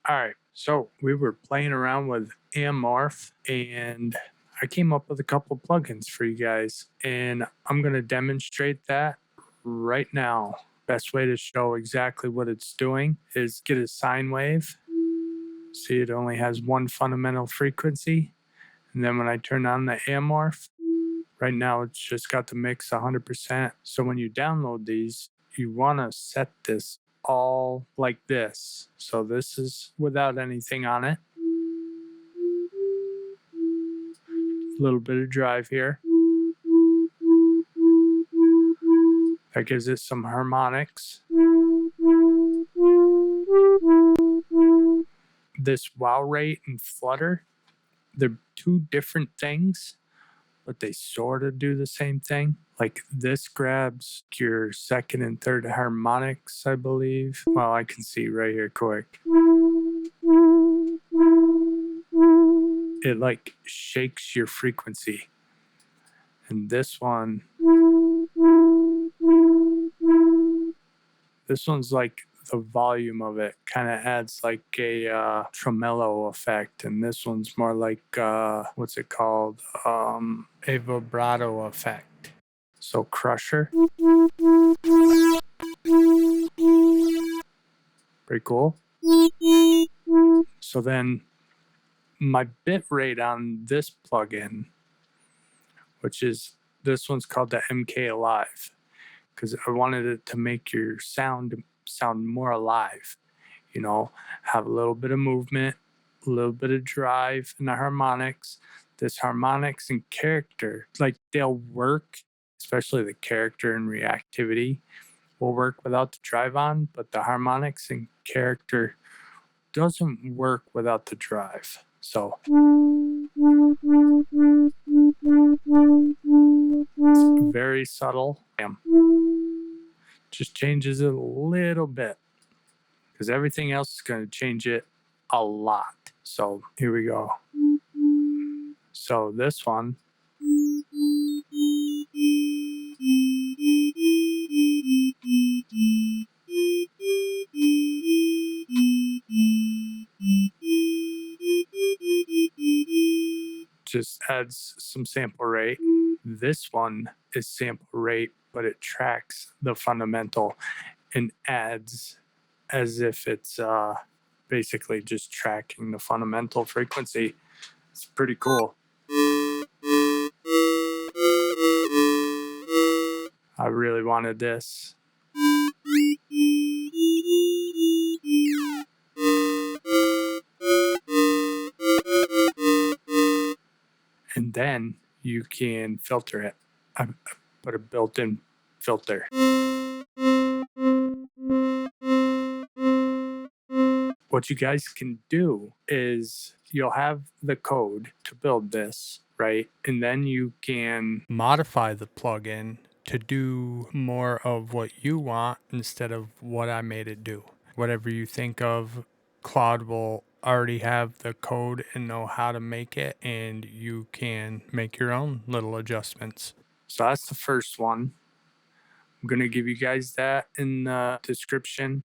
All right, so we were playing around with Amorph, and I came up with a couple plugins for you guys, and I'm going to demonstrate that right now. Best way to show exactly what it's doing is get a sine wave. See, it only has one fundamental frequency. And then when I turn on the Amorph, right now it's just got the mix 100%. So when you download these, you want to set this all like this. So this is without anything on it. A little bit of drive here. That gives it some harmonics. This wow rate and flutter, they're two different things, but they sort of do the same thing. Like this grabs your second and third harmonics, I believe. Well, I can see right here quick. It like shakes your frequency. And this one's like the volume of it kind of adds like a tremolo effect, and this one's more like what's it called, a vibrato effect. So crusher, pretty cool. So then my bit rate on this plugin, which is this one's called the MK Alive, because I wanted it to make your sound more alive, you know, have a little bit of movement, a little bit of drive in the harmonics. This harmonics and character, like they'll work, especially the character and reactivity will work without the drive on, but the harmonics and character doesn't work without the drive. So it's very subtle. Just changes it a little bit, because everything else is going to change it a lot. So here we go. So this one, just adds some sample rate. This one is sample rate, but it tracks the fundamental and adds as if it's basically just tracking the fundamental frequency. It's pretty cool. I really wanted this. And then you can filter it. I put a built-in filter. What you guys can do is you'll have the code to build this, right? And then you can modify the plugin to do more of what you want instead of what I made it do. Whatever you think of, Claude will already have the code and know how to make it, and you can make your own little adjustments. So that's the first one. I'm going to give you guys that in the description.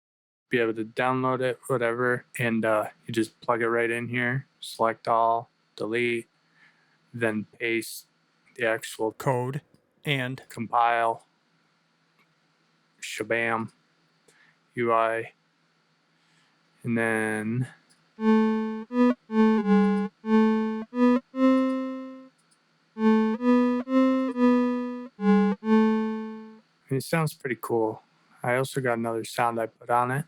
Be able to download it, whatever, and you just plug it right in here, select all, delete, then paste the actual code and compile, shabam, UI, and then it sounds pretty cool. I also got another sound I put on it.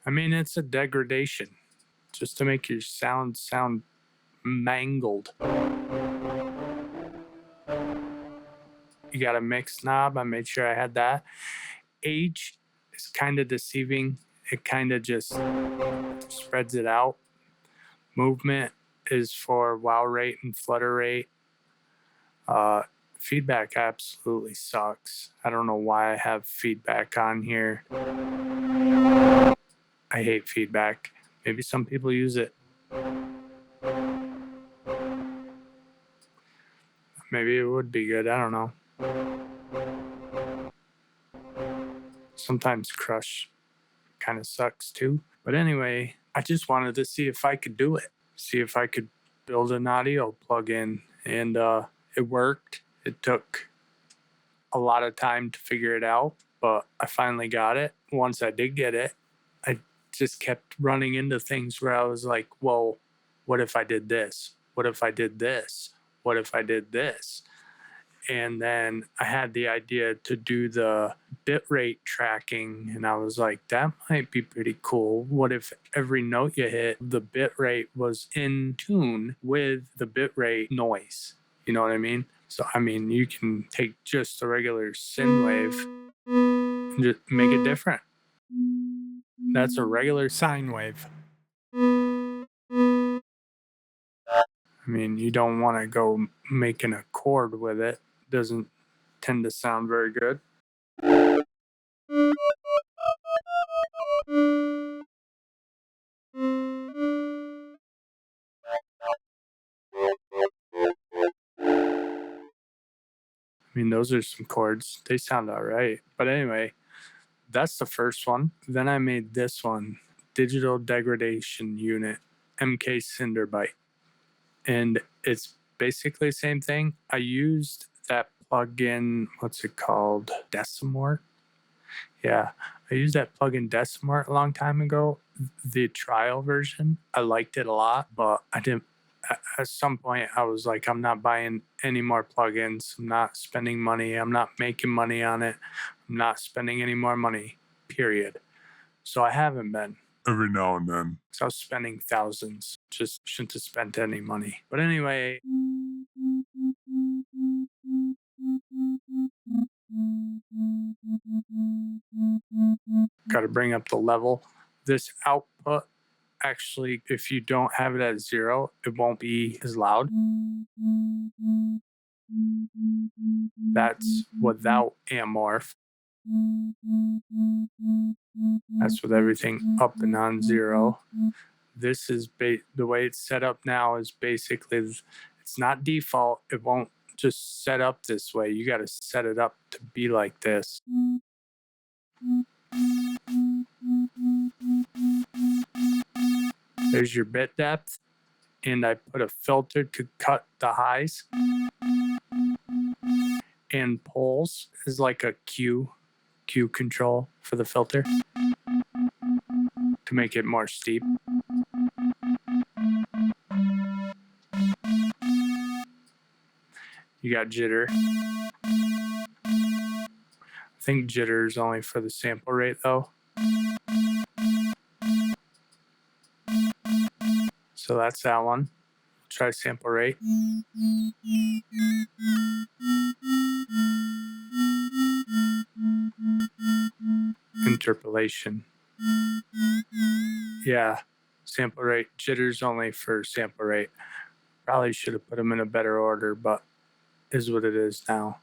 I mean, it's a degradation just to make your sound mangled. You got a mix knob. I made sure I had that. Age is kind of deceiving. It kind of just spreads it out. Movement is for wow rate and flutter rate. Feedback absolutely sucks. I don't know why I have feedback on here. I hate feedback. Maybe some people use it. Maybe it would be good. I don't know. Sometimes Crush kind of sucks too. But anyway, I just wanted to see if I could do it. See if I could build an audio plugin. And it worked. It took a lot of time to figure it out, but I finally got it. Once I did get it, I just kept running into things where I was like, well, what if I did this? What if I did this? What if I did this? And then I had the idea to do the bitrate tracking, and I was like, that might be pretty cool. What if every note you hit, the bitrate was in tune with the bitrate noise? You know what I mean? So, I mean, you can take just the regular sine wave and just make it different. That's a regular sine wave. I mean, you don't want to go making a chord with it. Doesn't tend to sound very good. I mean, those are some chords. They sound all right. But anyway, that's the first one. Then I made this one, Digital Degradation Unit, MK Cinderbite. And it's basically the same thing. I used that plugin, what's it called? Decimort? Yeah, I used that plugin Decimort a long time ago. The trial version, I liked it a lot, but I didn't. At some point, I was like, I'm not buying any more plugins. I'm not spending money. I'm not making money on it. I'm not spending any more money, period. So I haven't been. Every now and then. So I was spending thousands. Just shouldn't have spent any money. But anyway. Got to bring up the level. This output, actually, if you don't have it at 0, it won't be as loud. That's without Amorph. That's with everything up and on 0. This is the way it's set up now is basically, it's not default. It won't just set up this way. You got to set it up to be like this. There's your bit depth, and I put a filter to cut the highs. And pulse is like a Q control for the filter to make it more steep. You got jitter. I think jitter is only for the sample rate though. So that's that one. Try sample rate. Interpolation. Yeah, sample rate. Jitter's only for sample rate. Probably should have put them in a better order, but is what it is now.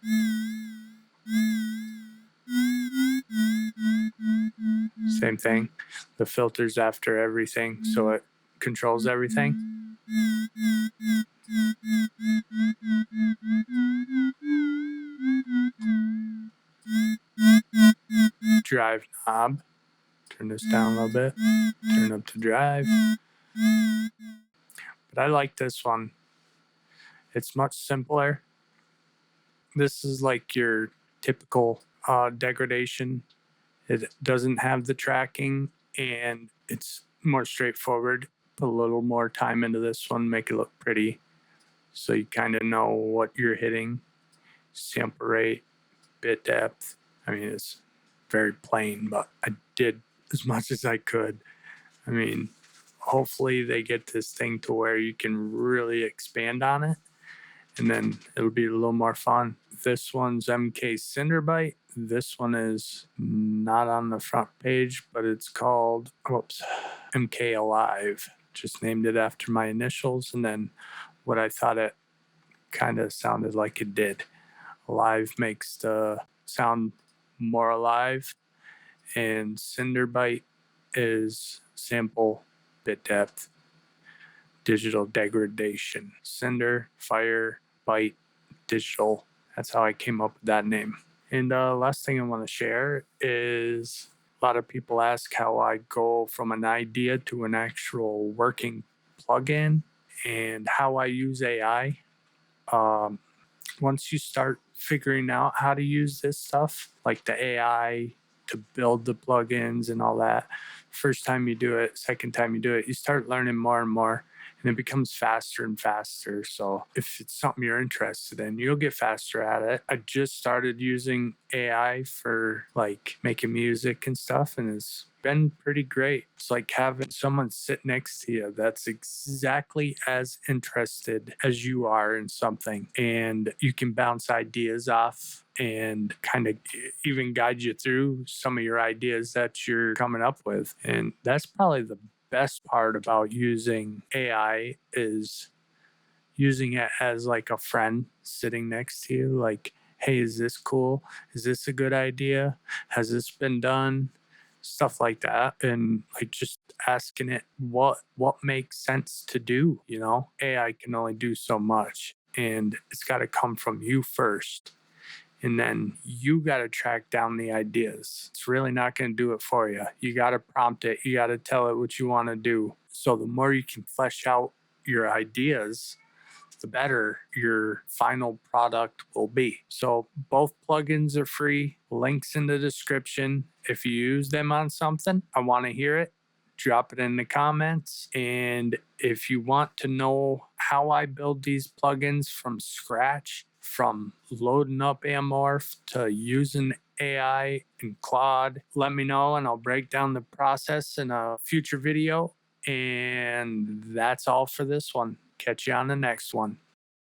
Same thing. The filter's after everything, so it controls everything. Drive knob. Turn this down a little bit. Turn up to drive. But I like this one. It's much simpler. This is like your typical degradation. It doesn't have the tracking and it's more straightforward. Put a little more time into this one, make it look pretty. So you kind of know what you're hitting. Sample rate, bit depth. I mean, it's very plain, but I did as much as I could. I mean, hopefully they get this thing to where you can really expand on it, and then it'll be a little more fun. This one's MK Cinderbite. This one is not on the front page, but it's called, MK Alive. Just named it after my initials, and then what I thought it kind of sounded like it did. Alive makes the sound more alive, and Cinderbite is sample, bit depth, digital degradation. Cinder, fire, bite, digital. That's how I came up with that name. And last thing I want to share is a lot of people ask how I go from an idea to an actual working plugin and how I use AI. Once you start figuring out how to use this stuff, like the AI to build the plugins and all that, first time you do it, second time you do it, you start learning more and more, and it becomes faster and faster. So if it's something you're interested in, you'll get faster at it. I just started using AI for like making music and stuff, and it's been pretty great. It's like having someone sit next to you that's exactly as interested as you are in something, and you can bounce ideas off and kind of even guide you through some of your ideas that you're coming up with. And that's probably the best part about using AI, is using it as like a friend sitting next to you. Like, hey, is this cool? Is this a good idea? Has this been done? Stuff like that. And like just asking it what makes sense to do. AI can only do so much, and it's got to come from you first, and then you got to track down the ideas. It's really not going to do it for you. You got to prompt it. You got to tell it what you want to do. So the more you can flesh out your ideas, the better your final product will be. So both plugins are free. Links in the description. If you use them on something, I want to hear it. Drop it in the comments. And if you want to know how I build these plugins from scratch, from loading up Amorph to using AI and Claude, let me know and I'll break down the process in a future video. And that's all for this one. Catch you on the next one.